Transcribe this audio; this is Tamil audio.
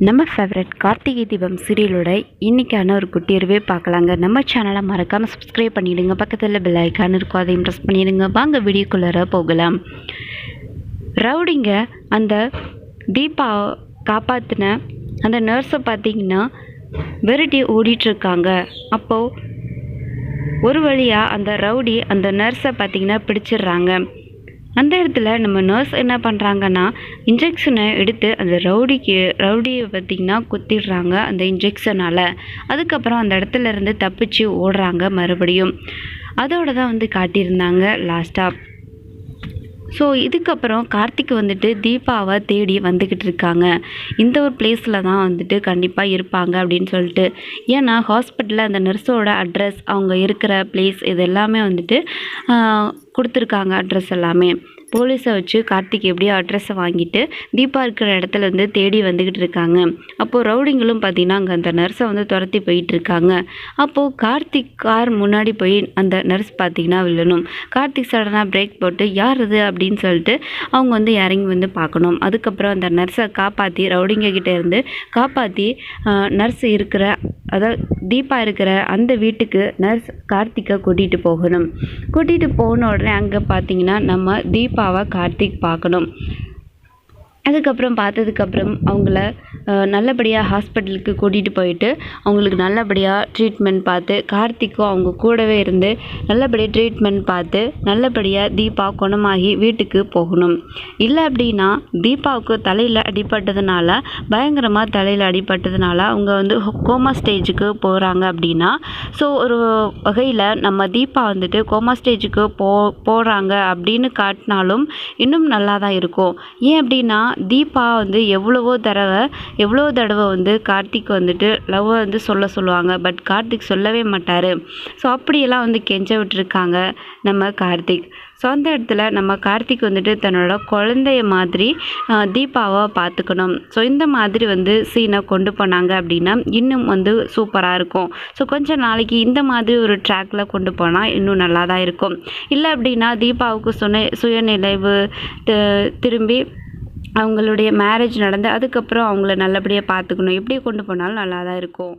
நம்ம ஃபேவரட் கார்த்திகை தீபம் சீரியலோட இன்றைக்கான ஒரு குட்டி ரிவ்யூ பார்க்கலாங்க. நம்ம சேனலை மறக்காமல் சப்ஸ்கிரைப் பண்ணிவிடுங்க. பக்கத்தில் பெல் ஐக்கான் இருக்கும், அதையும் ப்ரெஸ் பண்ணிடுங்க. வாங்க வீடியோக்குள்ளார போகலாம். ரவுடிங்க அந்த தீபா காப்பாற்றின அந்த நர்ஸை பார்த்திங்கன்னா விரட்டி ஓடிட்டுருக்காங்க. அப்போது ஒரு வழியாக அந்த ரவுடி அந்த நர்ஸை பார்த்திங்கன்னா பிடிச்சிடுறாங்க. அந்த இடத்துல நம்ம நர்ஸ் என்ன பண்ணுறாங்கன்னா இன்ஜெக்ஷனை எடுத்து அந்த ரவுடியை பார்த்திங்கன்னா குத்திடுறாங்க அந்த இன்ஜெக்ஷனால். அதுக்கப்புறம் அந்த இடத்துல இருந்து தப்பிச்சு ஓடுறாங்க மறுபடியும். அதோடு தான் காட்டியிருந்தாங்க லாஸ்ட்டாக. ஸோ இதுக்கப்புறம் கார்த்திக் தீபாவை தேடி வந்துக்கிட்டு இருக்காங்க. இந்த ஒரு பிளேஸில் தான் கண்டிப்பாக இருப்பாங்க அப்படின்னு சொல்லிட்டு. ஏன்னா ஹாஸ்பிட்டலில் அந்த நர்ஸோட அட்ரஸ், அவங்க இருக்கிற பிளேஸ், இது எல்லாமே கொடுத்துருக்காங்க. அட்ரஸ் எல்லாமே போலீஸை வச்சு கார்த்திக் எப்படியோ அட்ரஸை வாங்கிட்டு தீபா இருக்கிற இடத்துல தேடி வந்துக்கிட்டு இருக்காங்க. அப்போது ரவுடிங்களும் பார்த்திங்கன்னா அங்கே அந்த நர்ஸை துரத்தி போயிட்டுருக்காங்க. அப்போது கார்த்திக் கார் முன்னாடி போய் அந்த நர்ஸ் பார்த்திங்கன்னா வில்லணும். கார்த்திக் சடனாக பிரேக் போட்டு யார் இது அப்படின்னு சொல்லிட்டு அவங்க இறங்கி பார்க்கணும். அதுக்கப்புறம் அந்த நர்ஸை காப்பாற்றி ரவுடிங்க கிட்டே இருந்து காப்பாற்றி நர்ஸ் இருக்கிற, அதாவது தீபா இருக்கிற அந்த வீட்டுக்கு நர்ஸ் கார்த்திக்கை கூட்டிகிட்டு போகணும். கூட்டிகிட்டு போன உடனே அங்கே பார்த்திங்கன்னா நம்ம தீபாவை கார்த்திக் பார்க்கணும். அதுக்கப்புறம் பார்த்ததுக்கப்புறம் அவங்கள நல்லபடியாக ஹாஸ்பிட்டலுக்கு கூட்டிகிட்டு போயிட்டு அவங்களுக்கு நல்லபடியாக ட்ரீட்மெண்ட் பார்த்து, கார்த்திக்கும் அவங்க கூடவே இருந்து நல்லபடியாக ட்ரீட்மெண்ட் பார்த்து நல்லபடியாக தீபா குணமாகி வீட்டுக்கு போகணும். இல்லை அப்படின்னா தீபாவுக்கு தலையில் அடிபட்டதுனால, பயங்கரமாக தலையில் அடிபட்டதுனால அவங்க கோமா ஸ்டேஜுக்கு போகிறாங்க அப்படின்னா, ஸோ ஒரு வகையில் நம்ம தீபா கோமா ஸ்டேஜுக்கு போகிறாங்க அப்படின்னு காட்டினாலும் இன்னும் நல்லா தான் இருக்கும். ஏன் அப்படின்னா தீபா எவ்வளவோ தடவை கார்த்திக் லவ்வை சொல்லுவாங்க. பட் கார்த்திக் சொல்லவே மாட்டார். ஸோ அப்படியெல்லாம் கெஞ்ச விட்டுருக்காங்க நம்ம கார்த்திக். ஸோ அந்த இடத்துல நம்ம கார்த்திக் தன்னோட குழந்தைய மாதிரி தீபாவை பார்த்துக்கணும். ஸோ இந்த மாதிரி சீனை கொண்டு போனாங்க அப்படின்னா இன்னும் சூப்பராக இருக்கும். ஸோ கொஞ்சம் நாளைக்கு இந்த மாதிரி ஒரு ட்ராக்கில் கொண்டு போனால் இன்னும் நல்லா தான் இருக்கும். இல்லை அப்படின்னா தீபாவுக்கு சுயநினைவு திரும்பி அவங்களுடைய மேரேஜ் நடந்து அதுக்கப்புறம் அவங்கள நல்லபடியாக பார்த்துக்கணும். எப்படி கொண்டு போனாலும் நல்லா தான் இருக்கும்.